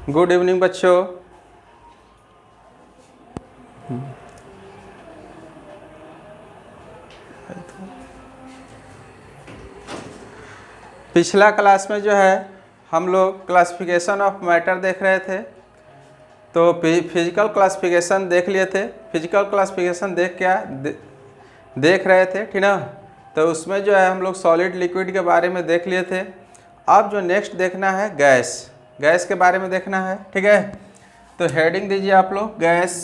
Good evening बच्चों। पिछला class में जो है हम लोग क्लासिफिकेशन ऑफ मैटर देख रहे थे, तो फिजिकल क्लासिफिकेशन देख लिए थे। फिजिकल क्लासिफिकेशन देख रहे थे, ठीक ना। तो उसमें जो है हम लोग सॉलिड लिक्विड के बारे में देख लिए थे। अब जो नेक्स्ट देखना है गैस के बारे में देखना है, ठीक है। तो हेडिंग दीजिए आप लोग गैस।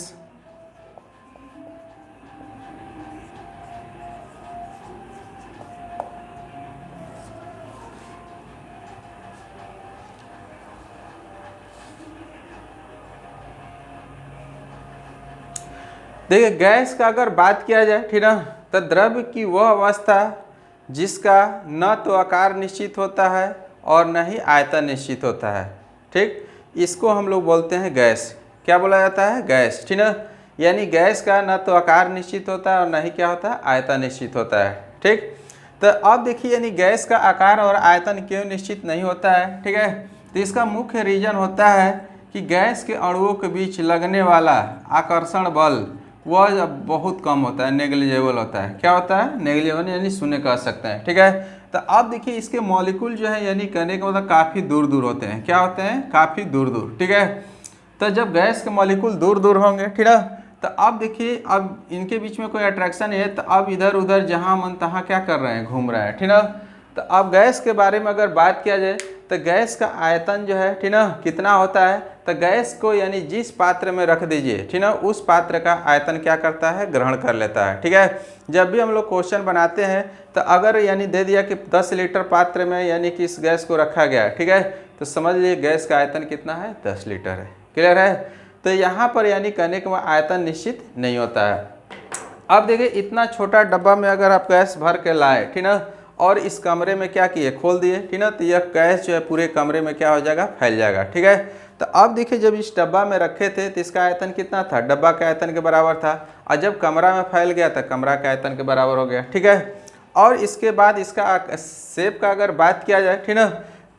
देखिए गैस का अगर बात किया जाए, ठीक ना, तो द्रव्य की वह अवस्था जिसका न तो आकार निश्चित होता है और न ही आयतन निश्चित होता है, ठीक। इसको हम लोग बोलते हैं गैस। क्या बोला जाता है? गैस, ठीक ना। यानी गैस का न तो आकार निश्चित होता है और न ही क्या होता है, आयतन निश्चित होता है, ठीक। तो अब देखिए यानी गैस का आकार और आयतन क्यों निश्चित नहीं होता है, ठीक है। तो इसका मुख्य रीजन होता है कि गैस के अणुओं के बीच लगने वाला आकर्षण बल वह बहुत कम होता है, नेग्लिजेबल होता है। क्या होता है? नेग्लिजेबल, यानी शून्य कह सकते हैं, ठीक है। तो अब देखिए इसके मॉलिक्यूल जो है यानी कहने का मतलब काफ़ी दूर दूर होते हैं। क्या होते हैं? काफ़ी दूर दूर, ठीक है। तो जब गैस के मॉलिक्यूल दूर दूर होंगे, ठीक है, तो अब देखिए अब इनके बीच में कोई अट्रैक्शन है, तो अब इधर उधर जहाँ मन तहाँ क्या कर रहे हैं, घूम रहे हैं, ठीक ना। तो अब गैस के बारे में अगर बात किया जाए तो गैस का आयतन जो है, ठीक ना, कितना होता है। तो गैस को यानी जिस पात्र में रख दीजिए, ठीक ना, उस पात्र का आयतन क्या करता है, ग्रहण कर लेता है, ठीक है। जब भी हम लोग क्वेश्चन बनाते हैं तो अगर यानी दे दिया कि 10 लीटर पात्र में यानी कि इस गैस को रखा गया है, ठीक है, तो समझ लीजिए गैस का आयतन कितना है, 10 लीटर है। क्लियर है? तो यहाँ पर यानी कहने के बाद आयतन निश्चित नहीं होता है। अब देखिए इतना छोटा डब्बा में अगर आप गैस भर के लाए, ठीक ना, और इस कमरे में क्या किए, खोल दिए, ठीक ना, तो यह गैस जो है पूरे कमरे में क्या हो जाएगा, फैल जाएगा, ठीक है। तो अब देखिए जब इस डब्बा में रखे थे तो इसका आयतन कितना था, डब्बा के आयतन के बराबर था, और जब कमरा में फैल गया तो कमरा के आयतन के बराबर हो गया, ठीक है। और इसके बाद इसका शेप का अगर बात किया जाए, ठीक ना,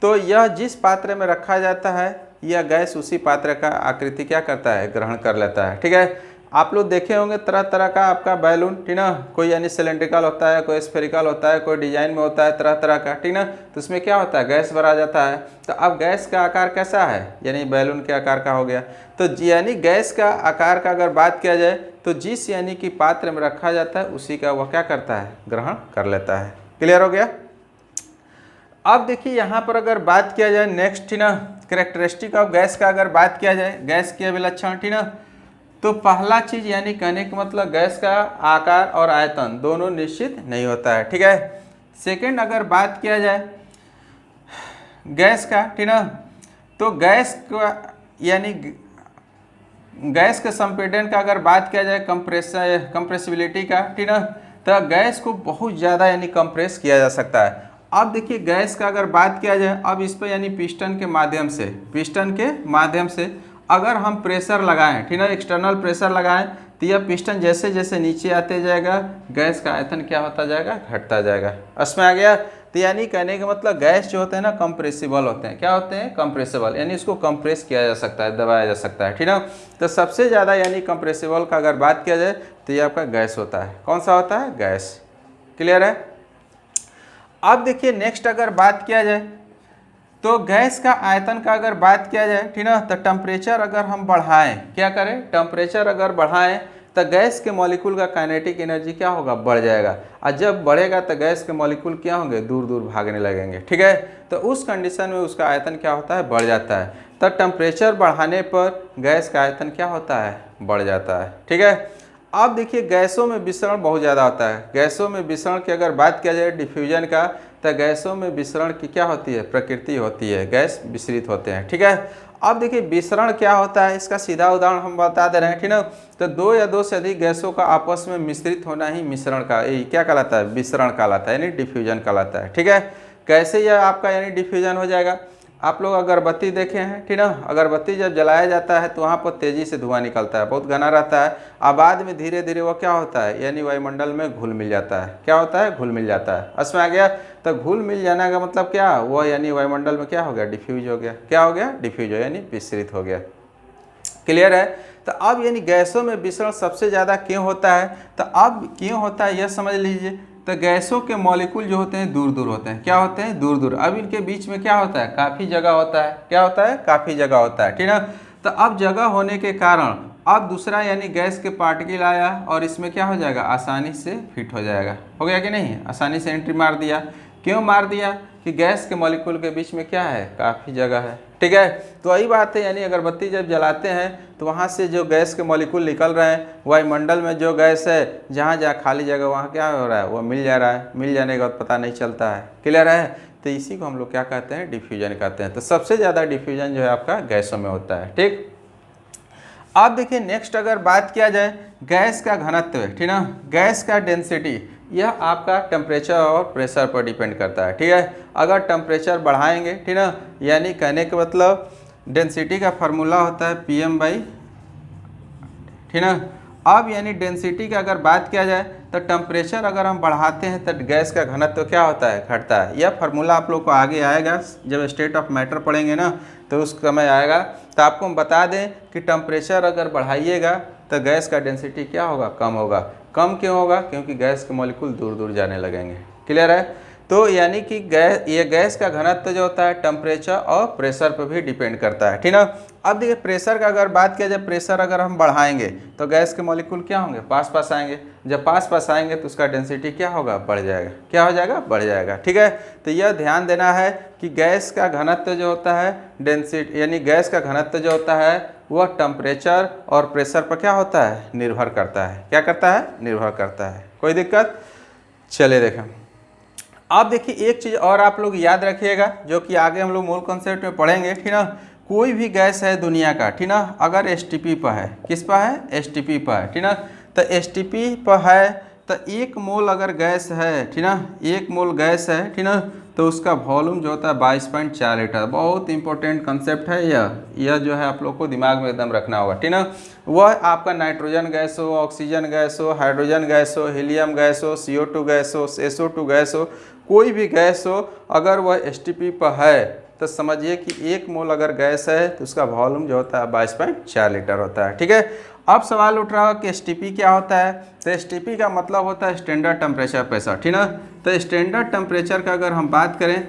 तो यह जिस पात्र में रखा जाता है यह गैस उसी पात्र का आकृति क्या करता है, ग्रहण कर लेता है, ठीक है। आप लोग देखे होंगे तरह तरह का आपका बैलून, ठीक ना, कोई यानी सिलेंड्रिकल होता है, कोई स्फेरिकल होता है, कोई डिजाइन में होता है, तरह तरह का, ठीक ना। तो उसमें क्या होता है, गैस भरा जाता है। तो अब गैस का आकार कैसा है, यानी बैलून के आकार का हो गया। तो यानी गैस का आकार का अगर बात किया जाए तो जिस यानी कि पात्र में रखा जाता है उसी का वह क्या करता है, ग्रहण कर लेता है। क्लियर हो गया? अब देखिए यहाँ पर अगर बात किया जाए नेक्स्ट, ठीक ना, कैरेक्टरिस्टिक ऑफ गैस का अगर बात किया जाए, गैस के विलक्षण, ठीक ना, तो पहला चीज यानी कहने का मतलब गैस का आकार और आयतन दोनों निश्चित नहीं होता है, ठीक है। सेकंड अगर बात किया जाए गैस का, ठीक ना, तो गैस का यानी गैस के संपीड़न का अगर बात किया जाए, कंप्रेसिबिलिटी का, ठीक ना, तो गैस को बहुत ज़्यादा यानी कंप्रेस किया जा सकता है। अब देखिए गैस का अगर बात किया जाए, अब इस पर यानी पिस्टन के माध्यम से अगर हम प्रेशर लगाएं, ठीक ना, एक्सटर्नल प्रेशर लगाएं, तो यह पिस्टन जैसे जैसे नीचे आते जाएगा गैस का आयतन क्या होता जाएगा, घटता जाएगा। इसमें आ गया? तो यानी कहने का मतलब गैस जो होते हैं ना कंप्रेसिबल होते हैं। क्या होते हैं? कंप्रेसिबल, यानी इसको कंप्रेस किया जा सकता है, दबाया जा सकता है, ठीक ना। तो सबसे ज़्यादा यानी कंप्रेसिबल का अगर बात किया जाए तो ये आपका गैस होता है। कौन सा होता है? गैस। क्लियर है? अब देखिए नेक्स्ट अगर बात किया जाए तो गैस का आयतन का अगर बात किया जाए, ठीक ना, तो टेम्परेचर अगर हम बढ़ाएं, क्या करें, टेम्परेचर अगर बढ़ाएं तो गैस के मॉलिक्यूल का काइनेटिक एनर्जी क्या होगा, बढ़ जाएगा। और जब बढ़ेगा तो गैस के मॉलिक्यूल क्या होंगे, दूर दूर भागने लगेंगे, ठीक है। तो उस कंडीशन में उसका आयतन क्या होता है, बढ़ जाता है। तो टेम्परेचर बढ़ाने पर गैस का आयतन क्या होता है, बढ़ जाता है, ठीक है। अब देखिए गैसों में विसरण बहुत ज़्यादा होता है। गैसों में विसरण की अगर बात किया जाए डिफ्यूजन का, तो गैसों में विसरण की क्या होती है, प्रकृति होती है, गैस विसरित होते हैं, ठीक है। अब देखिए विसरण क्या होता है, इसका सीधा उदाहरण हम बता दे रहे हैं, ठीक ना। तो दो या दो से अधिक गैसों का आपस में मिश्रित होना ही मिश्रण का क्या कहलाता है, विसरण कहलाता है, यानी डिफ्यूजन कहलाता है, ठीक है। कैसे यह आपका यानी डिफ्यूजन हो जाएगा, आप लोग अगरबत्ती देखे हैं, ठीक ना। अगरबत्ती जब जलाया जाता है तो वहाँ पर तेज़ी से धुआं निकलता है, बहुत घना रहता है। अब बाद में धीरे धीरे वो क्या होता है, यानी वायुमंडल में घुल मिल जाता है। क्या होता है, घुल मिल जाता है। असम आ गया। तो घुल मिल जाने का मतलब क्या, वो यानी वायुमंडल में क्या हो गया, डिफ्यूज हो गया। क्या हो गया, डिफ्यूज हो, यानी विस्तृत हो गया। क्लियर है। तो अब यानी गैसों में विसरण सबसे ज़्यादा क्यों होता है, तो अब क्यों होता है यह समझ लीजिए। तो गैसों के मॉलिक्यूल जो होते हैं दूर दूर होते हैं। क्या होते हैं, दूर दूर। अब इनके बीच में क्या होता है, काफ़ी जगह होता है। क्या होता है, काफ़ी जगह होता है, ठीक ना। तो अब जगह होने के कारण अब दूसरा यानी गैस के पार्टिकल आया और इसमें क्या हो जाएगा, आसानी से फिट हो जाएगा। हो गया कि नहीं, आसानी से एंट्री मार दिया। क्यों मार दिया, कि गैस के मॉलिक्यूल के बीच में क्या है, काफ़ी जगह है, ठीक है। तो वही बात है, यानी अगरबत्ती जब जलाते हैं तो वहाँ से जो गैस के मॉलिक्यूल निकल रहे हैं, वायुमंडल में जो गैस है जहाँ जहाँ खाली जगह वहाँ क्या हो रहा है, वो मिल जा रहा है। मिल जाने के बाद पता नहीं चलता है। क्लियर है। तो इसी को हम लोग क्या कहते हैं, डिफ्यूजन कहते हैं। तो सबसे ज़्यादा डिफ्यूजन जो है आपका गैसों में होता है, ठीक। अब देखिए नेक्स्ट अगर बात किया जाए गैस का घनत्व, ठीक ना, गैस का डेंसिटी, यह आपका टेम्परेचर और प्रेशर पर डिपेंड करता है, ठीक है। अगर टेम्परेचर बढ़ाएंगे, ठीक ना, यानी कहने का मतलब डेंसिटी का फार्मूला होता है PM/, ठीक ना। अब यानी डेंसिटी की अगर बात किया जाए तो टेम्परेचर अगर हम बढ़ाते हैं तो गैस का घनत्व क्या होता है, घटता है। यह फार्मूला आप लोग को आगे आएगा जब स्टेट ऑफ मैटर पढ़ेंगे ना, तो उस समय आएगा। तो आपको हम बता दें कि टेम्परेचर अगर बढ़ाइएगा तो गैस का डेंसिटी क्या होगा, कम होगा। कम क्यों होगा, क्योंकि गैस के मॉलिक्यूल दूर दूर जाने लगेंगे। क्लियर है। तो यानी कि गैस का घनत्व जो होता है टेम्परेचर और प्रेशर पर भी डिपेंड करता है, ठीक ना। अब देखिए प्रेशर का अगर बात किया जाए, प्रेशर अगर हम बढ़ाएंगे तो गैस के मॉलिक्यूल क्या होंगे, पास पास आएंगे। जब पास पास आएंगे तो उसका डेंसिटी क्या होगा, बढ़ जाएगा। क्या हो जाएगा, बढ़ जाएगा, ठीक है। तो यह ध्यान देना है कि गैस का घनत्व जो होता है डेंसिटी, यानी गैस का घनत्व जो होता है वह टेम्परेचर और प्रेशर पर क्या होता है, निर्भर करता है। क्या करता है, निर्भर करता है। कोई दिक्कत। चलिए देखें। अब देखिए एक चीज़ और आप लोग याद रखिएगा, जो कि आगे हम लोग मूल कॉन्सेप्ट में पढ़ेंगे, ठीक ना। कोई भी गैस है दुनिया का, ठीक ना, अगर STP पर है, किस पर है, STP पर है, ठीक ना। तो STP पर है तो 1 मोल अगर गैस है, ठीक ना, 1 मोल गैस है, ठीक ना, तो उसका वॉल्यूम जो होता है 22.4 लीटर। बहुत इंपॉर्टेंट कंसेप्ट है यह जो है आप लोग को दिमाग में एकदम रखना होगा, ठीक ना। वह आपका नाइट्रोजन गैस हो, ऑक्सीजन गैस हो, हाइड्रोजन गैस हो, हीलियम गैस हो, CO2 गैस हो, SO2 गैस हो, कोई भी गैस हो, अगर वह STP पर है तो समझिए कि 1 मोल अगर गैस है तो उसका वॉल्यूम जो होता है 22.4 लीटर होता है, ठीक है। अब सवाल उठ रहा है कि STP क्या होता है। तो STP का मतलब होता है स्टैंडर्ड टेम्परेचर प्रेशर, ठीक ना। तो स्टैंडर्ड टेम्परेचर का अगर हम बात करें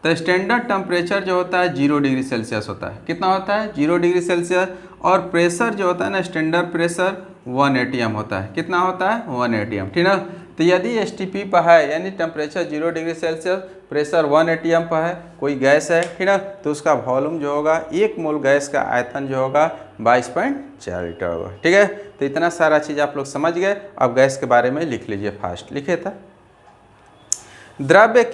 तो स्टैंडर्ड टेम्परेचर जो होता है 0 डिग्री सेल्सियस होता है। कितना होता है, 0 डिग्री सेल्सियस। और प्रेशर जो होता है ना, स्टैंडर्ड प्रेशर 1 atm होता है। कितना होता है, 1 atm, ठीक ना। तो यदि STP पर है, यानी temperature 0 degree Celsius, pressure 1 atm पर है, कोई गैस है, ठीक ना, तो उसका वॉल्यूम जो होगा 1 मोल गैस का आयतन जो होगा 22.4 लीटर होगा, ठीक है। तो इतना सारा चीज़ आप लोग समझ गए। अब गैस के बारे में लिख लीजिए, फास्ट लिखे था। द्रव्य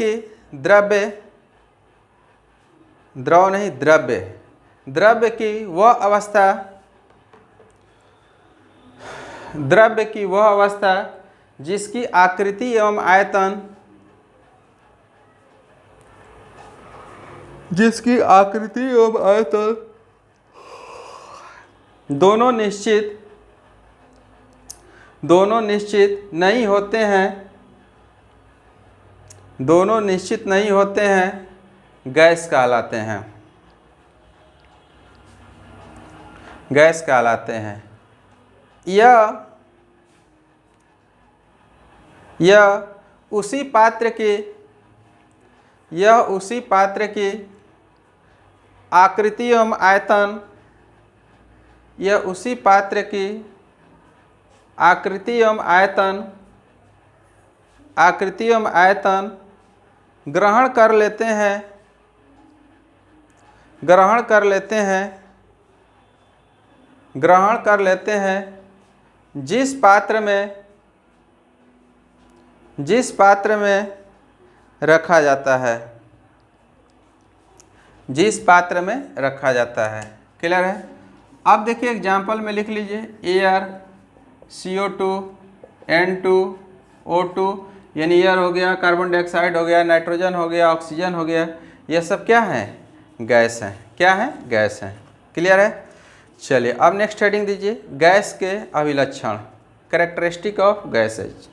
की वह अवस्था जिसकी आकृति एवं आयतन दोनों निश्चित नहीं होते हैं, गैस कहलाते हैं। यह उसी पात्र की आकृति एवं आयतन ग्रहण कर लेते हैं जिस पात्र में रखा जाता है। क्लियर है। अब देखिए एग्जाम्पल में लिख लीजिए, एयर, CO2, N2, O2, यानी एयर हो गया, कार्बन डाइऑक्साइड हो गया, नाइट्रोजन हो गया, ऑक्सीजन हो गया। यह सब क्या है? गैस हैं। क्या है? गैस हैं। क्लियर है? चलिए अब नेक्स्ट हेडिंग दीजिए, गैस के अभिलक्षण, कैरेक्टरिस्टिक ऑफ गैसेज।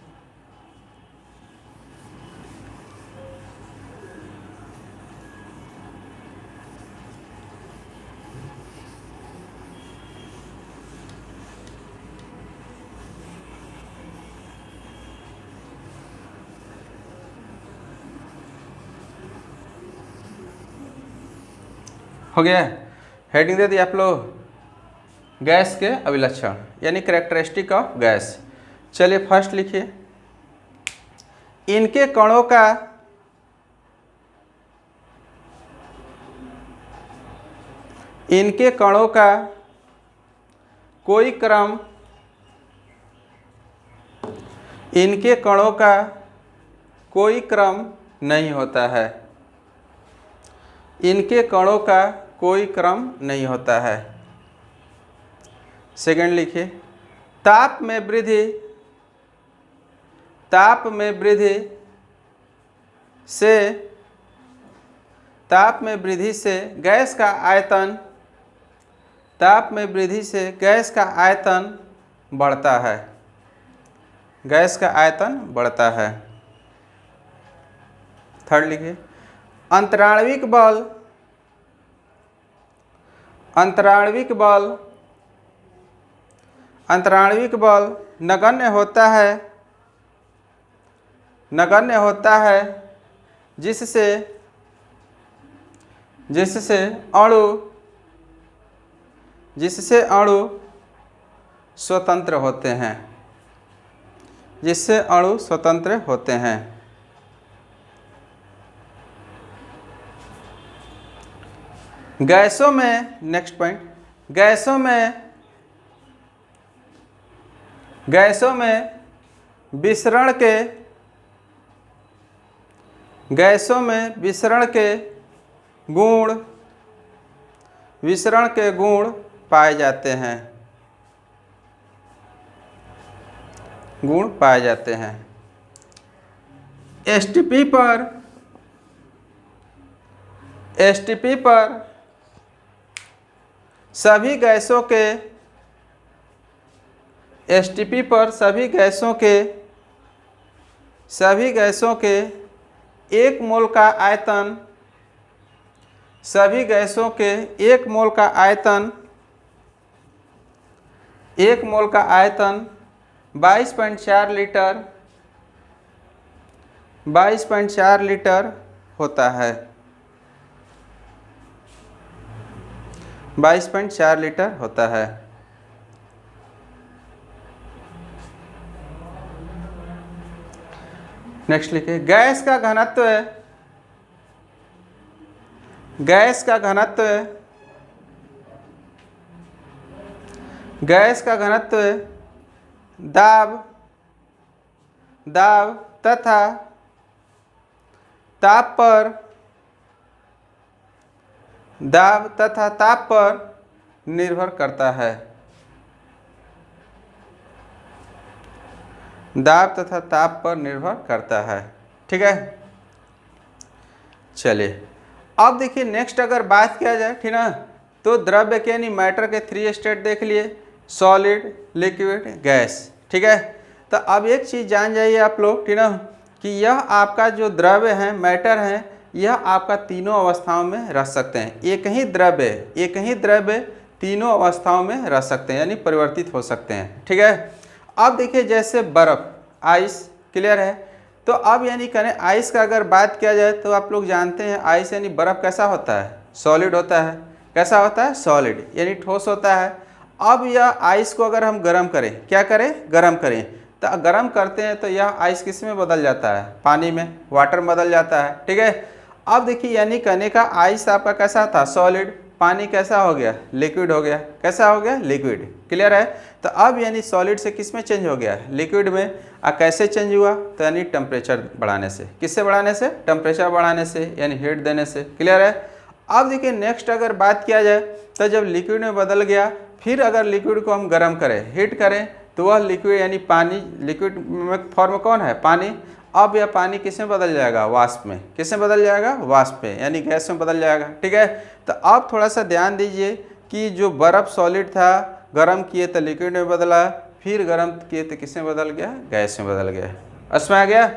हो गया? हेडिंग दे दी आप लोग, गैस के अभिलक्षण यानी कैरेक्टरिस्टिक ऑफ गैस। चलिए फर्स्ट लिखिए, इनके कणों का कोई क्रम, इनके कणों का कोई क्रम नहीं होता है। इनके कणों का कोई क्रम नहीं होता है। सेकंड लिखिए, ताप में वृद्धि से गैस का आयतन बढ़ता है। गैस का आयतन बढ़ता है। थर्ड लिखिए, अंतराण्विक बल नगण्य होता है जिससे अणु स्वतंत्र होते हैं। गैसों में, नेक्स्ट पॉइंट, गैसों में विसरण के गुण पाए जाते हैं। एसटीपी पर सभी गैसों के एक मोल का आयतन 22.4 लीटर होता है। 22.4 लीटर होता है। नेक्स्ट लिखिए, गैस का घनत्व दाब तथा ताप पर निर्भर करता है। दाब तथा ताप पर निर्भर करता है। ठीक है? चलिए अब देखिए नेक्स्ट अगर बात किया जाए, ठीक ना, तो द्रव्य के यानी मैटर के 3 स्टेट देख लिए, सॉलिड, लिक्विड, गैस। ठीक है? तो अब एक चीज़ जान जाइए आप लोग, ठीक ना, कि यह आपका जो द्रव्य है, मैटर है, यह आपका तीनों अवस्थाओं में रह सकते हैं। एक ही द्रव्य तीनों अवस्थाओं में रह सकते हैं, यानी परिवर्तित हो सकते हैं। ठीक है? अब देखिए जैसे बर्फ, आइस, क्लियर है? तो अब यानी करें आइस का अगर बात किया जाए तो आप लोग जानते हैं आइस यानी बर्फ कैसा होता है? सॉलिड होता है। कैसा होता है? सॉलिड, यानी ठोस होता है। अब यह आइस को अगर हम गर्म करें, क्या करें? गर्म करें, तो गर्म करते हैं तो यह आइस किस में बदल जाता है? पानी में, वाटर में बदल जाता है। ठीक है? अब देखिए यानी कहने का आइस आपका कैसा था? सॉलिड, पानी कैसा हो गया? लिक्विड हो गया। कैसा हो गया? लिक्विड। क्लियर है? तो अब यानी सॉलिड से किस में चेंज हो गया? लिक्विड में। कैसे चेंज हुआ? तो यानी टेम्परेचर बढ़ाने से। किससे बढ़ाने से? टेम्परेचर बढ़ाने से, यानी हीट देने से। क्लियर है? अब देखिए नेक्स्ट अगर बात किया जाए तो जब लिक्विड में बदल गया, फिर अगर लिक्विड को हम गर्म करें, हीट करें, तो वह लिक्विड यानी पानी, लिक्विड में फॉर्म कौन है? पानी। अब यह पानी किस में बदल जाएगा, वाष्प में। किस में बदल जाएगा, वाष्प में, यानी गैस में बदल जाएगा। ठीक है, तो अब थोड़ा सा ध्यान दीजिए कि जो बर्फ सॉलिड था, गर्म किए तो लिक्विड में बदला, फिर गर्म किए तो किस में बदल गया, गैस में बदल गया। उसमें आ गया।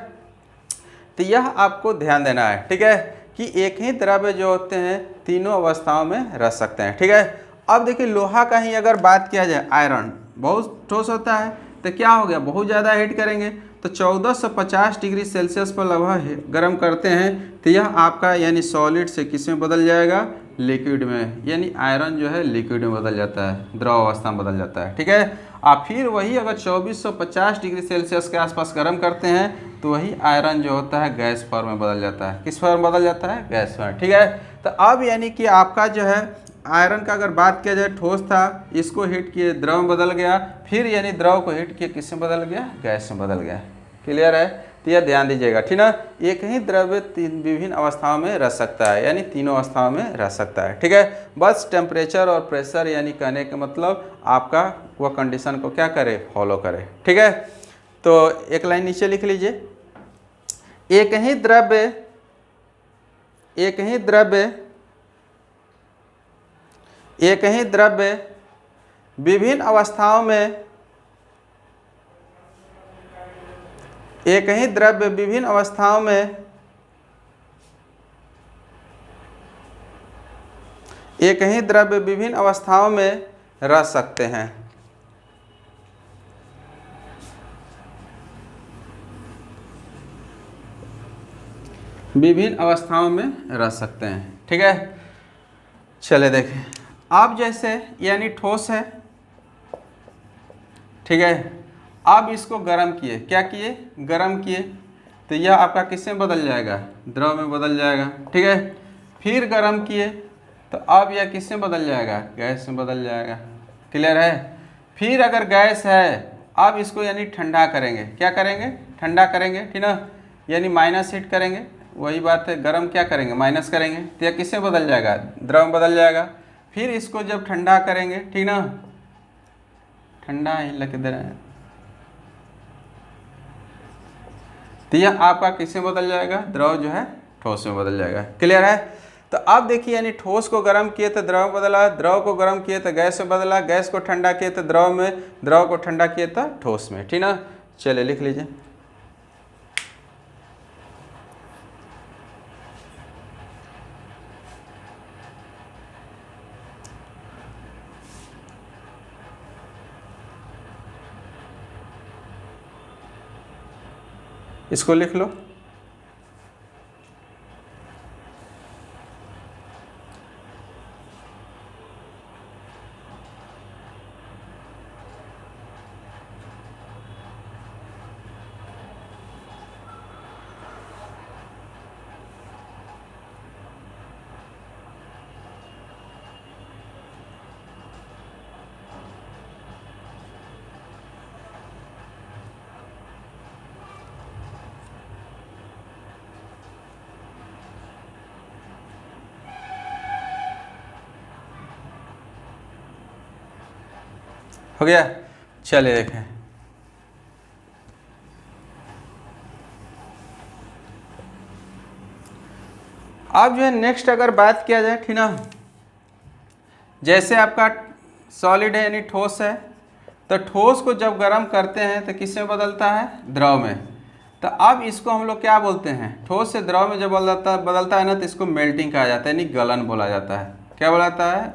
तो यह आपको ध्यान देना है, ठीक है, कि एक ही द्रव्य जो होते हैं तीनों अवस्थाओं में रह सकते हैं। ठीक है, अब देखिए लोहा का ही अगर बात किया जाए, आयरन बहुत ठोस होता है, तो क्या हो गया, बहुत ज़्यादा हीट करेंगे तो 1450 डिग्री सेल्सियस पर लगभग गर्म करते हैं, तो यह आपका यानी सॉलिड से किस में बदल जाएगा, लिक्विड में, यानी आयरन जो है लिक्विड में बदल जाता है, द्रव अवस्था में बदल जाता है। ठीक है, आप फिर वही अगर 2450 डिग्री सेल्सियस के आसपास गर्म करते हैं तो वही आयरन जो होता है गैस फॉर्म में बदल जाता है। किस फॉर्म में बदल जाता है, गैस फॉर्म। ठीक है, तो अब यानी कि आपका जो है आयरन का अगर बात किया जाए, ठोस था, इसको हीट किए द्रव में बदल गया, फिर यानी द्रव को हीट किए किस में बदल गया, गैस में बदल गया। क्लियर है, तो यह ध्यान दीजिएगा। ठीक ना, एक ही द्रव्य तीन विभिन्न अवस्थाओं में रह सकता है, यानी तीनों अवस्थाओं में रह सकता है। ठीक है, बस टेम्परेचर और प्रेशर यानी कहने का मतलब आपका वह कंडीशन को क्या करे, फॉलो करे। ठीक है, तो एक लाइन नीचे लिख लीजिए, एक ही द्रव्य विभिन्न अवस्थाओं में, एक ही द्रव्य विभिन्न अवस्थाओं में, एक ही द्रव्य विभिन्न अवस्थाओं में रह सकते हैं। विभिन्न अवस्थाओं में रह सकते हैं। ठीक है, चले देखें, आप जैसे यानी ठोस है, ठीक है, अब इसको गर्म किए, क्या किए, गर्म किए, तो यह आपका किस में बदल जाएगा, द्रव में बदल जाएगा। ठीक है, फिर गर्म किए तो अब यह किस में बदल जाएगा, गैस में बदल जाएगा। क्लियर है, फिर अगर गैस है, अब इसको यानी ठंडा करेंगे, क्या करेंगे, ठंडा करेंगे। ठीक ना, यानी माइनस हीट करेंगे, वही बात है, गर्म क्या करेंगे, माइनस करेंगे, तो यह किस में बदल जाएगा, द्रव में बदल जाएगा। फिर इसको जब ठंडा करेंगे, ठीक ना, ठंडा ही लग दे रहा है, तो यह आपका किस में बदल जाएगा, द्रव जो है ठोस में बदल जाएगा। क्लियर है, तो अब देखिए यानी ठोस को गर्म किए तो द्रव में बदला, द्रव को गर्म किए तो गैस में बदला, गैस को ठंडा किए तो द्रव में, द्रव को ठंडा किए तो ठोस में। ठीक ना, चलिए लिख लीजिए, इसको लिख लो। हो गया, चलिए देखें, अब जो है नेक्स्ट अगर बात किया जाए, ठीक ना, जैसे आपका सॉलिड है यानी ठोस है, तो ठोस को जब गर्म करते हैं तो किस में बदलता है, द्रव में। तो अब इसको हम लोग क्या बोलते हैं, ठोस से द्रव में जब बदलता है ना, तो इसको मेल्टिंग कहा जाता है, यानी गलन बोला जाता है। क्या बोला जाता है,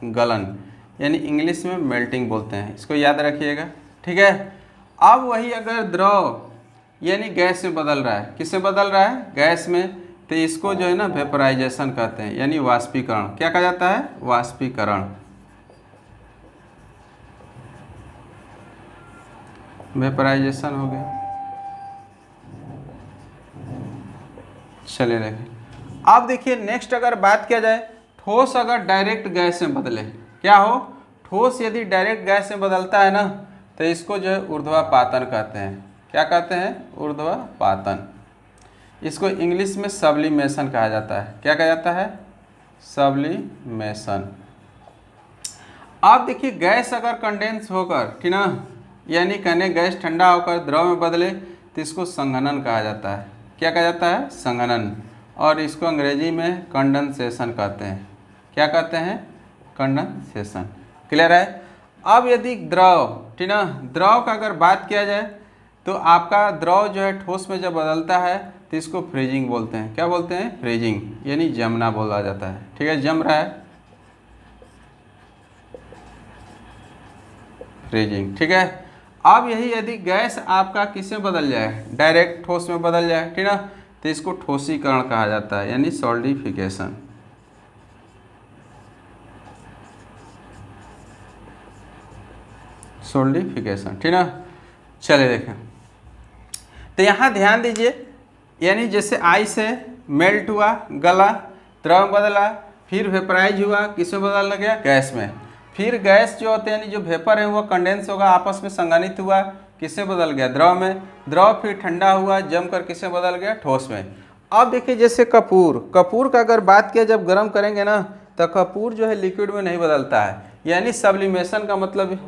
गलन, यानी इंग्लिश में मेल्टिंग बोलते हैं, इसको याद रखिएगा। ठीक है, अब वही अगर द्रव यानी गैस में बदल रहा है, किससे बदल रहा है, गैस में, तो इसको जो है ना वेपराइजेशन कहते हैं, यानी वाष्पीकरण। क्या कहा जाता है, वाष्पीकरण, वेपराइजेशन हो गया। चलिए देखें, अब देखिए नेक्स्ट अगर बात किया जाए, ठोस अगर डायरेक्ट गैस में बदले, क्या हो, ठोस यदि डायरेक्ट गैस में बदलता है ना, तो इसको जो है ऊर्ध्वापातन कहते हैं। क्या कहते हैं, ऊर्ध्वापातन। इसको इंग्लिश में सब्लिमेशन कहा जाता है। क्या कहा जाता है, सब्लिमेशन। अब देखिए गैस अगर कंडेंस होकर, ठीक ना, यानी कहने गैस ठंडा होकर द्रव में बदले, तो इसको संघनन कहा जाता है। क्या कहा जाता है? संघनन। और इसको अंग्रेजी में कंडेंसेशन कहते हैं। क्या कहते हैं? कंडेंसेशन। क्लियर है? अब यदि द्रव, ठीक ना, द्रव का अगर बात किया जाए तो आपका द्रव जो है ठोस में जब बदलता है तो इसको फ्रीजिंग बोलते हैं। क्या बोलते हैं? फ्रीजिंग, यानी जमना बोला जाता है। ठीक है, जम रहा है, फ्रीजिंग। ठीक है, अब यही यदि गैस आपका किस में बदल जाए, डायरेक्ट ठोस में बदल जाए, ठीक ना, तो इसको ठोसीकरण कहा जाता है, यानी सॉल्डिफिकेशन। सॉल्डिफिकेशन, ठीक ना। चलिए देखें, तो यहाँ ध्यान दीजिए, यानी जैसे आइस है, मेल्ट हुआ, गला, द्रव में बदला, फिर वेपराइज हुआ, किस में बदल गया? गैस में। फिर गैस जो होते हैं, यानी जो वेपर है वो कंडेंस होगा, आपस में संघनित हुआ, किससे बदल गया? द्रव में। द्रव फिर ठंडा हुआ, जमकर किससे बदल गया? ठोस में। अब देखिए जैसे कपूर, कपूर का अगर बात किया, जब गर्म करेंगे ना तो कपूर जो है लिक्विड में नहीं बदलता है, यानी सब्लिमेशन का मतलब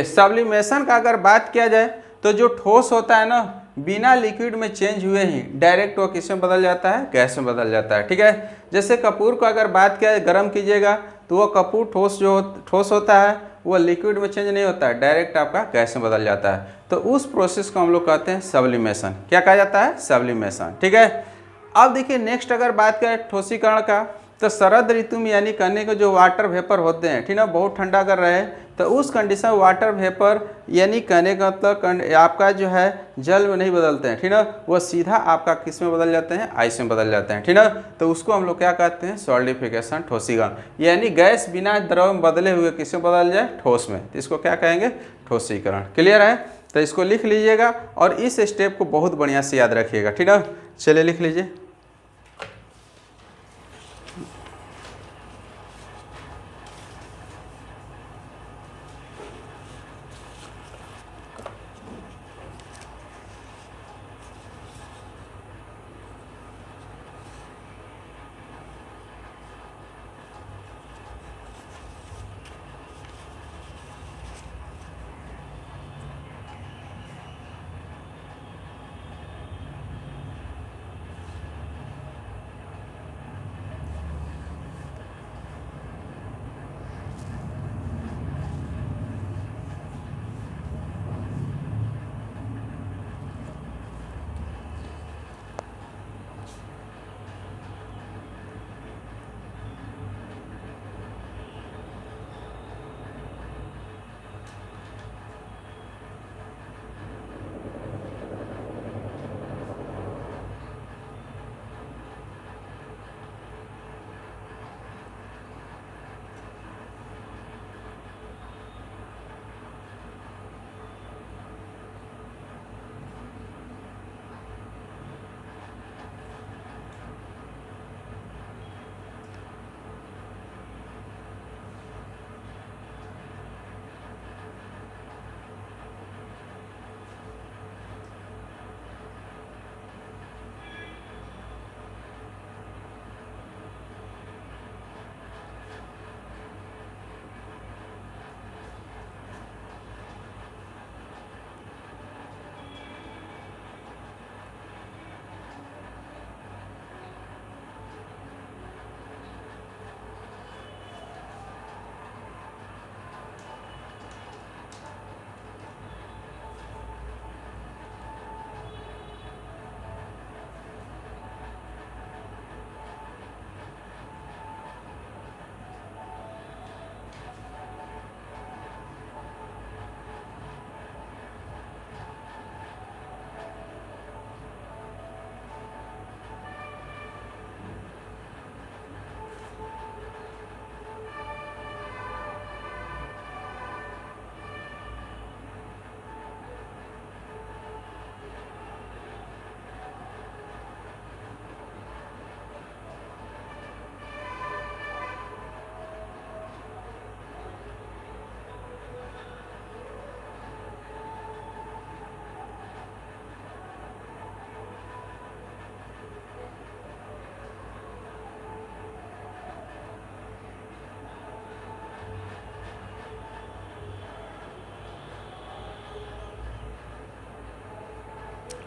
सब्लिमेशन का अगर बात किया जाए तो जो ठोस होता है ना, बिना लिक्विड में चेंज हुए ही डायरेक्ट वो किस में बदल जाता है? गैस में बदल जाता है। ठीक है, जैसे कपूर को अगर बात किया जाए, गर्म कीजिएगा तो वो कपूर ठोस होता है, वो लिक्विड में चेंज नहीं होता है, डायरेक्ट आपका गैस में बदल जाता है। तो उस प्रोसेस को हम लोग कहते हैं सब्लिमेशन। क्या कहा जाता है? सब्लिमेशन। ठीक है, अब देखिए नेक्स्ट अगर बात करें ठोसीकरण का, तो शरद ऋतु में, यानी कहने को जो वाटर वेपर होते हैं, ठीक ना, बहुत ठंडा कर रहे हैं, तो उस कंडीशन वाटर वेपर, यानी कहने का मतलब आपका जो है जल में नहीं बदलते हैं, ठीक ना, वो सीधा आपका किस में बदल जाते हैं? आइस में बदल जाते हैं। ठीक ना, तो उसको हम लोग क्या कहते हैं? सॉलिडिफिकेशन, ठोसीकरण। यानी गैस बिना द्रव में बदले हुए किस में बदल जाए? ठोस में, तो इसको क्या कहेंगे? ठोसीकरण। क्लियर है? तो इसको लिख लीजिएगा और इस स्टेप को बहुत बढ़िया से याद रखिएगा। ठीक ना, चलिए लिख लीजिए।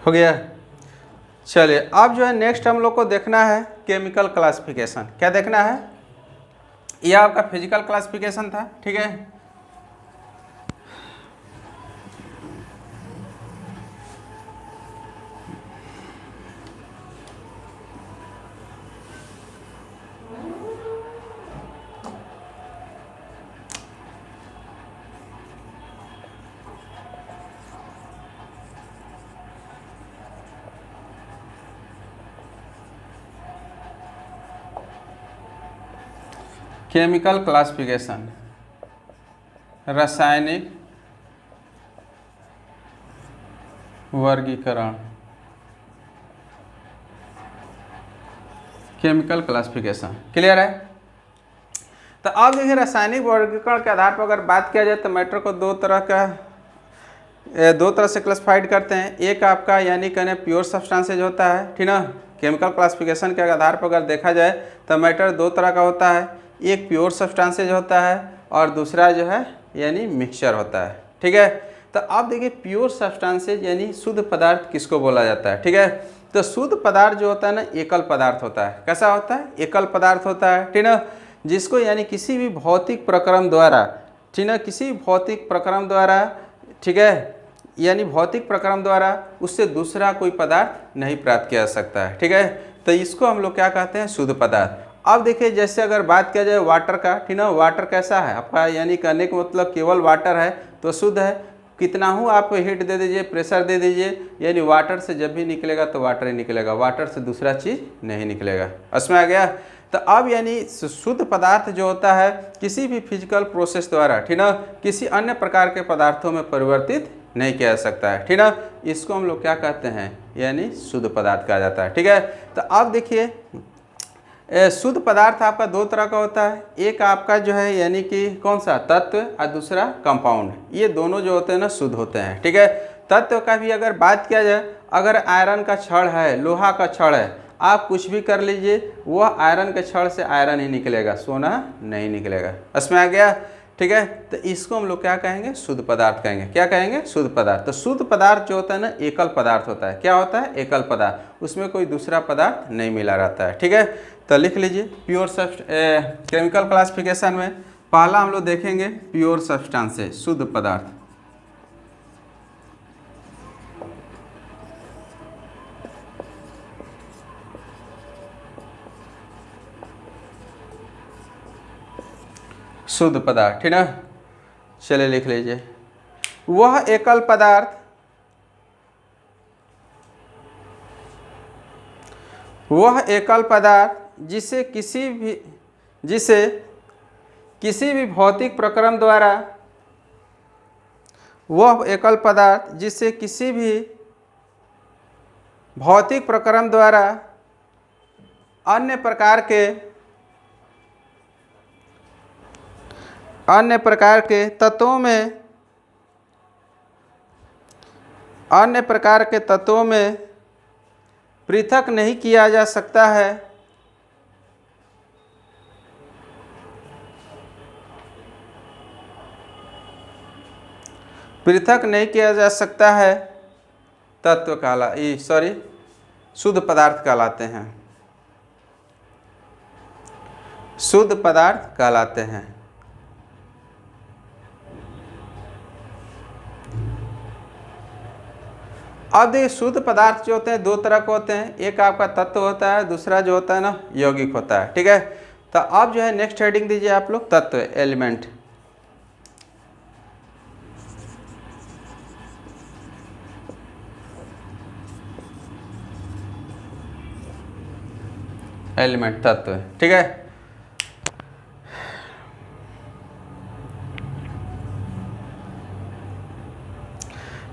हो गया। चलिए अब जो है नेक्स्ट हम लोग को देखना है केमिकल क्लासिफिकेशन। क्या देखना है? यह आपका फिजिकल क्लासिफिकेशन था, ठीक है। केमिकल क्लासिफिकेशन, रासायनिक वर्गीकरण, केमिकल क्लासिफिकेशन। क्लियर है? तो अब देखिए रासायनिक वर्गीकरण के आधार पर अगर बात किया जाए तो मैटर को दो तरह से क्लासिफाइड करते हैं। एक आपका यानी कहने प्योर सब्सटेंसेज होता है, ठीक ना। केमिकल क्लासिफिकेशन के आधार पर अगर देखा जाए तो मैटर दो तरह का होता है, एक प्योर सब्सटेंसेज होता है और दूसरा जो है यानी मिक्सचर होता है, ठीक है। तो अब देखिए प्योर सब्सटेंसेज यानी शुद्ध पदार्थ किसको बोला जाता है, ठीक है। तो शुद्ध पदार्थ जो होता है ना एकल पदार्थ होता है। कैसा होता है? एकल पदार्थ होता है, ठीक ना, जिसको यानी किसी भी भौतिक प्रक्रम द्वारा, ठीक ना, किसी भौतिक प्रक्रम द्वारा, ठीक है, यानी भौतिक प्रक्रम द्वारा उससे दूसरा कोई पदार्थ नहीं प्राप्त किया जा सकता है, ठीक है। तो इसको हम लोग क्या कहते हैं? शुद्ध पदार्थ। अब देखिए जैसे अगर बात किया जाए वाटर का, ठीक ना, वाटर कैसा है आपका, यानी कहने का मतलब केवल वाटर है तो शुद्ध है। कितना हूँ आप हीट दे दीजिए, प्रेशर दे दीजिए, यानी वाटर से जब भी निकलेगा तो वाटर ही निकलेगा, वाटर से दूसरा चीज़ नहीं निकलेगा। उसमें आ गया। तो अब यानी शुद्ध पदार्थ जो होता है किसी भी फिजिकल प्रोसेस द्वारा, ठीक ना, किसी अन्य प्रकार के पदार्थों में परिवर्तित नहीं किया जा सकता है, ठीक ना। इसको हम लोग क्या कहते हैं? यानी शुद्ध पदार्थ कहा जाता है, ठीक है। तो अब देखिए शुद्ध पदार्थ आपका दो तरह का होता है। एक आपका जो है यानी कि कौन सा? तत्व, और दूसरा कंपाउंड। ये दोनों जो होते हैं ना शुद्ध होते हैं, ठीक है। तत्व का भी अगर बात किया जाए, अगर आयरन का छड़ है, लोहा का छड़ है, आप कुछ भी कर लीजिए वह आयरन के छड़ से आयरन ही निकलेगा, सोना नहीं निकलेगा। इसमें आ गया, ठीक है। तो इसको हम लोग क्या कहेंगे? शुद्ध पदार्थ कहेंगे। क्या कहेंगे? शुद्ध पदार्थ। तो शुद्ध पदार्थ जो होता है ना एकल पदार्थ होता है। क्या होता है? एकल पदार्थ, उसमें कोई दूसरा पदार्थ नहीं मिला रहता है, ठीक है। तो लिख लीजिए प्योर केमिकल क्लासिफिकेशन में पहला हम लोग देखेंगे प्योर सब्सटेंसेज, शुद्ध पदार्थ। शुद्ध पदार्थ, ठीक ना। चलिए लिख लीजिए वह एकल पदार्थ, वह एकल पदार्थ जिसे किसी भी भौतिक प्रक्रम द्वारा, वह एकल पदार्थ जिसे किसी भी भौतिक प्रक्रम द्वारा अन्य प्रकार के तत्वों में पृथक नहीं किया जा सकता है, पृथक नहीं किया जा सकता है, शुद्ध पदार्थ कहलाते हैं, शुद्ध पदार्थ कहलाते हैं। अब ये शुद्ध पदार्थ जो होते हैं दो तरह के होते हैं, एक आपका तत्व होता है, दूसरा जो होता है ना यौगिक होता है, ठीक है। तो अब जो है नेक्स्ट हेडिंग दीजिए आप लोग तत्व, एलिमेंट। एलिमेंट तत्व, ठीक है।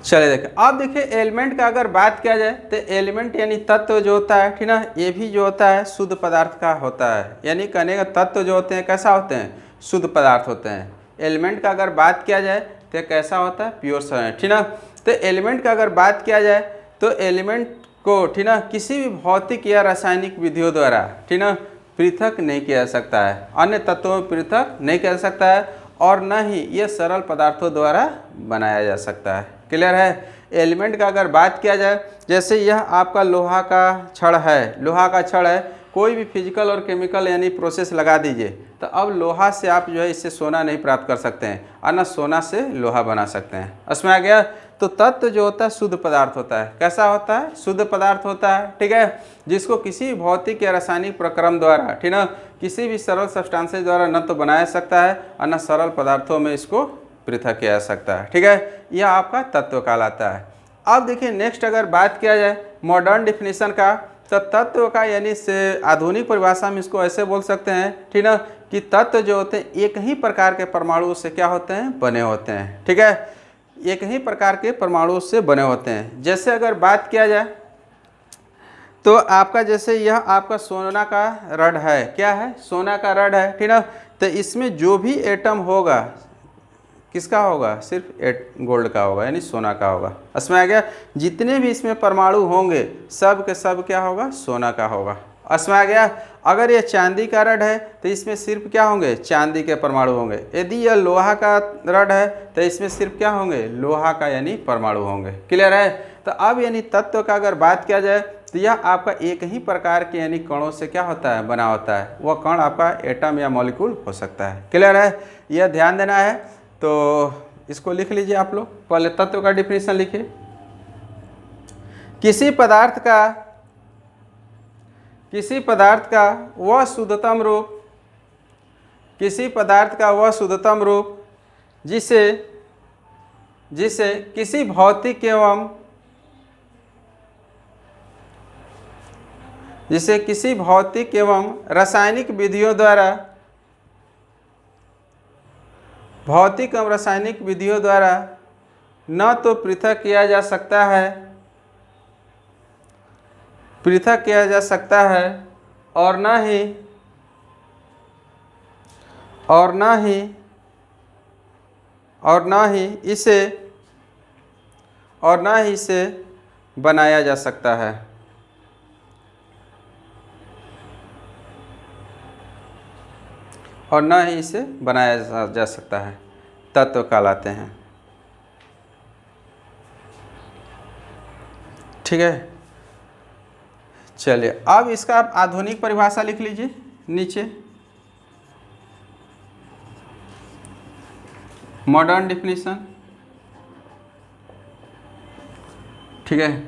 चलिए देखिए अब देखिए एलिमेंट का अगर बात किया जाए तो एलिमेंट यानी तत्व जो होता है, ठीक ना, ये भी जो होता है शुद्ध पदार्थ का होता है। यानी कहने का तत्व जो होते हैं कैसा होते हैं? शुद्ध पदार्थ होते हैं। एलिमेंट का अगर बात किया जाए तो कैसा होता है? प्योर सॉलिड, ठीक ना। तो एलिमेंट का अगर बात किया जाए तो एलिमेंट को, ठीक ना, किसी भी भौतिक या रासायनिक विधियों द्वारा, ठीक ना, पृथक नहीं किया जा सकता है, अन्य तत्वों में पृथक नहीं किया जा सकता है, और न ही ये सरल पदार्थों द्वारा बनाया जा सकता है। क्लियर है? एलिमेंट का अगर बात किया जाए, जैसे यह आपका लोहा का छड़ है, लोहा का छड़ है, कोई भी फिजिकल और केमिकल यानी प्रोसेस लगा दीजिए तो अब लोहा से आप जो है इससे सोना नहीं प्राप्त कर सकते हैं और ना सोना से लोहा बना सकते हैं। उसमें आ गया। तो तत्व जो होता है शुद्ध पदार्थ होता है। कैसा होता है? शुद्ध पदार्थ होता है, ठीक है, जिसको किसी भौतिक या रासायनिक प्रक्रम द्वारा, ठीक ना, किसी भी सरल सब्सटेंसेस द्वारा न तो बनाया सकता है और न सरल पदार्थों में इसको पृथक किया जा सकता है, ठीक है। यह आपका तत्व कहलाता है। अब देखिए नेक्स्ट अगर बात किया जाए मॉडर्न डिफिनीशन का, तो तत्व का यानी से आधुनिक परिभाषा में इसको ऐसे बोल सकते हैं, ठीक ना, कि तत्व जो होते हैं एक ही प्रकार के परमाणु से क्या होते हैं? बने होते हैं, ठीक है, एक ही प्रकार के परमाणु से बने होते हैं। जैसे अगर बात किया जाए तो आपका जैसे यह आपका सोना का रड है, क्या है? सोना का रड है, ठीक ना, तो इसमें जो भी एटम होगा किसका होगा? सिर्फ गोल्ड का होगा यानी सोना का होगा। इसमें आ गया। जितने भी इसमें परमाणु होंगे सब के सब क्या होगा? सोना का होगा। इसमें आ गया। अगर यह चांदी का रड है तो इसमें सिर्फ क्या होंगे? चांदी के परमाणु होंगे। यदि यह लोहा का रड है तो इसमें सिर्फ क्या होंगे? लोहा का यानी परमाणु होंगे। क्लियर है? तो अब यानी तत्व का अगर बात किया जाए तो यह आपका एक ही प्रकार के यानी कणों से क्या होता है? बना होता है। वह कण आपका एटम या मॉलिक्यूल हो सकता है। क्लियर है? यह ध्यान देना है। तो इसको लिख लीजिए आप लोग। पहले तत्व का डिफिनीशन लिखिए। किसी पदार्थ का वह शुद्धतम रूप, किसी पदार्थ का वह शुद्धतम रूप जिसे किसी भौतिक एवं रासायनिक विधियों द्वारा न तो पृथक किया जा सकता है और न ही इसे बनाया जा सकता है। और न ही इसे बनाया जा सकता है, तत्व कहलाते हैं। ठीक है, चलिए अब इसका आप आधुनिक परिभाषा लिख लीजिए नीचे। मॉडर्न डिफिनीशन, ठीक है,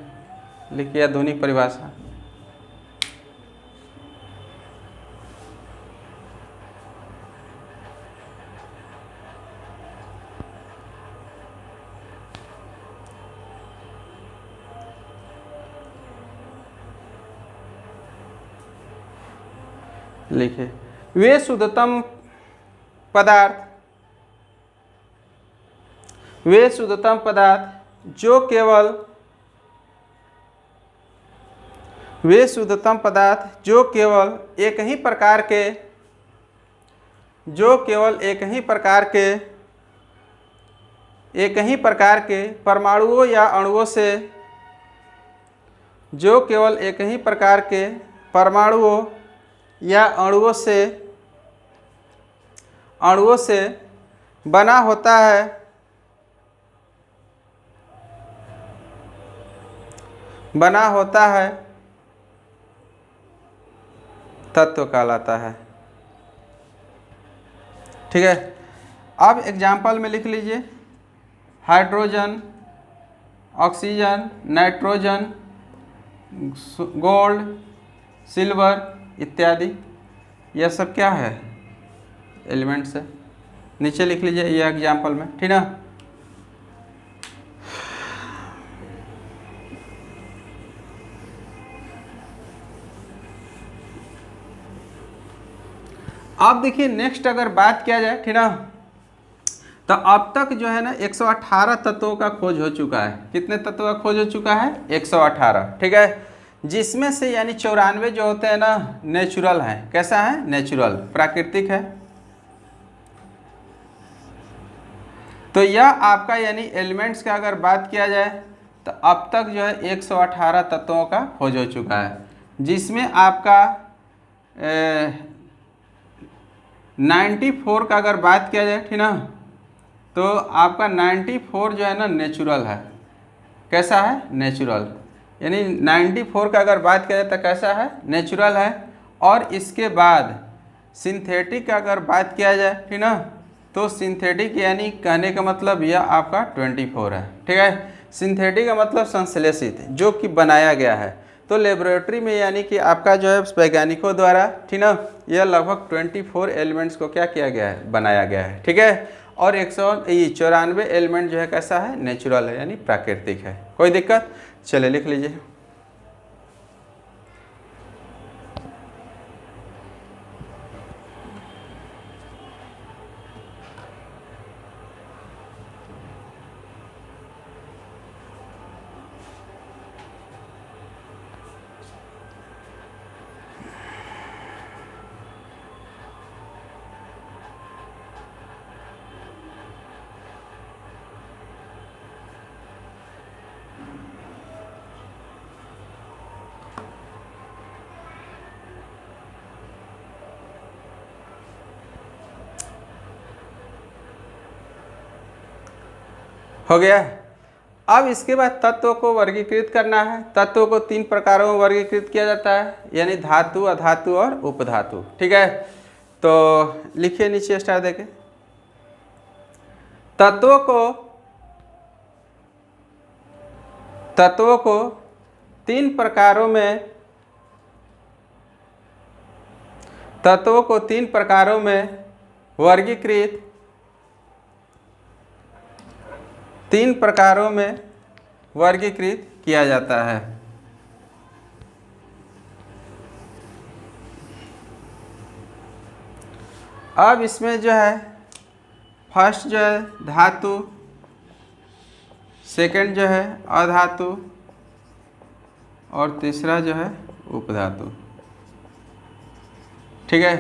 लिखिए आधुनिक परिभाषा। लिखे वे शुद्धतम पदार्थ जो केवल एक ही प्रकार के परमाणुओं या अणुओं से बना होता है तत्व कहलाता है। ठीक है, अब एग्जाम्पल में लिख लीजिए। Hydrogen, oxygen, nitrogen, gold, silver इत्यादि, यह सब क्या है? एलिमेंट्स है। नीचे लिख लीजिए ये एग्जाम्पल में, ठीक ना। अब देखिए नेक्स्ट अगर बात किया जाए, ठीक ना, तो अब तक जो है ना 118 तत्वों का खोज हो चुका है। कितने तत्वों का खोज हो चुका है? 118, ठीक है, जिसमें से यानी 94 जो होते हैं ना नेचुरल हैं। कैसा है? नेचुरल, प्राकृतिक है। तो यह आपका यानी एलिमेंट्स का अगर बात किया जाए तो अब तक जो है 118 तत्वों का खोज हो चुका है, जिसमें आपका 94 का अगर बात किया जाए, ठीक ना, तो आपका 94 जो है ना नेचुरल है। कैसा है, नेचुरल। यानी 94 का अगर बात करें तो कैसा है, नेचुरल है। और इसके बाद सिंथेटिक का अगर बात किया जाए, ठीक ना, तो सिंथेटिक यानी कहने का मतलब यह आपका 24 है, ठीक है। सिंथेटिक का मतलब संश्लेषित, जो कि बनाया गया है। तो लेबोरेटरी में यानी कि आपका जो है वैज्ञानिकों द्वारा, ठीक ना, यह लगभग 24 एलिमेंट्स को क्या किया गया है, बनाया गया है, ठीक है। और 194 एलिमेंट जो है कैसा है, नेचुरल है यानी प्राकृतिक है। कोई दिक्कत, चले लिख लीजिए। हो गया। अब इसके बाद तत्वों को वर्गीकृत करना है। तत्वों को 3 प्रकारों में वर्गीकृत किया जाता है, यानी धातु, अधातु और उपधातु, ठीक है। तो लिखिए नीचे स्टार देके, तत्वों को 3 प्रकारों में, तत्वों को 3 प्रकारों में वर्गीकृत, 3 प्रकारों में वर्गीकृत किया जाता है। अब इसमें जो है फर्स्ट जो है धातु, सेकंड जो है अधातु और तीसरा जो है उपधातु, ठीक है।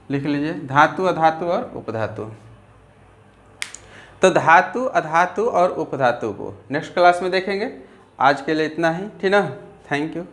लिख लीजिए धातु, अधातु और उपधातु। तो धातु, अधातु और उपधातु को नेक्स्ट क्लास में देखेंगे। आज के लिए इतना ही, ठीक ना। Thank you.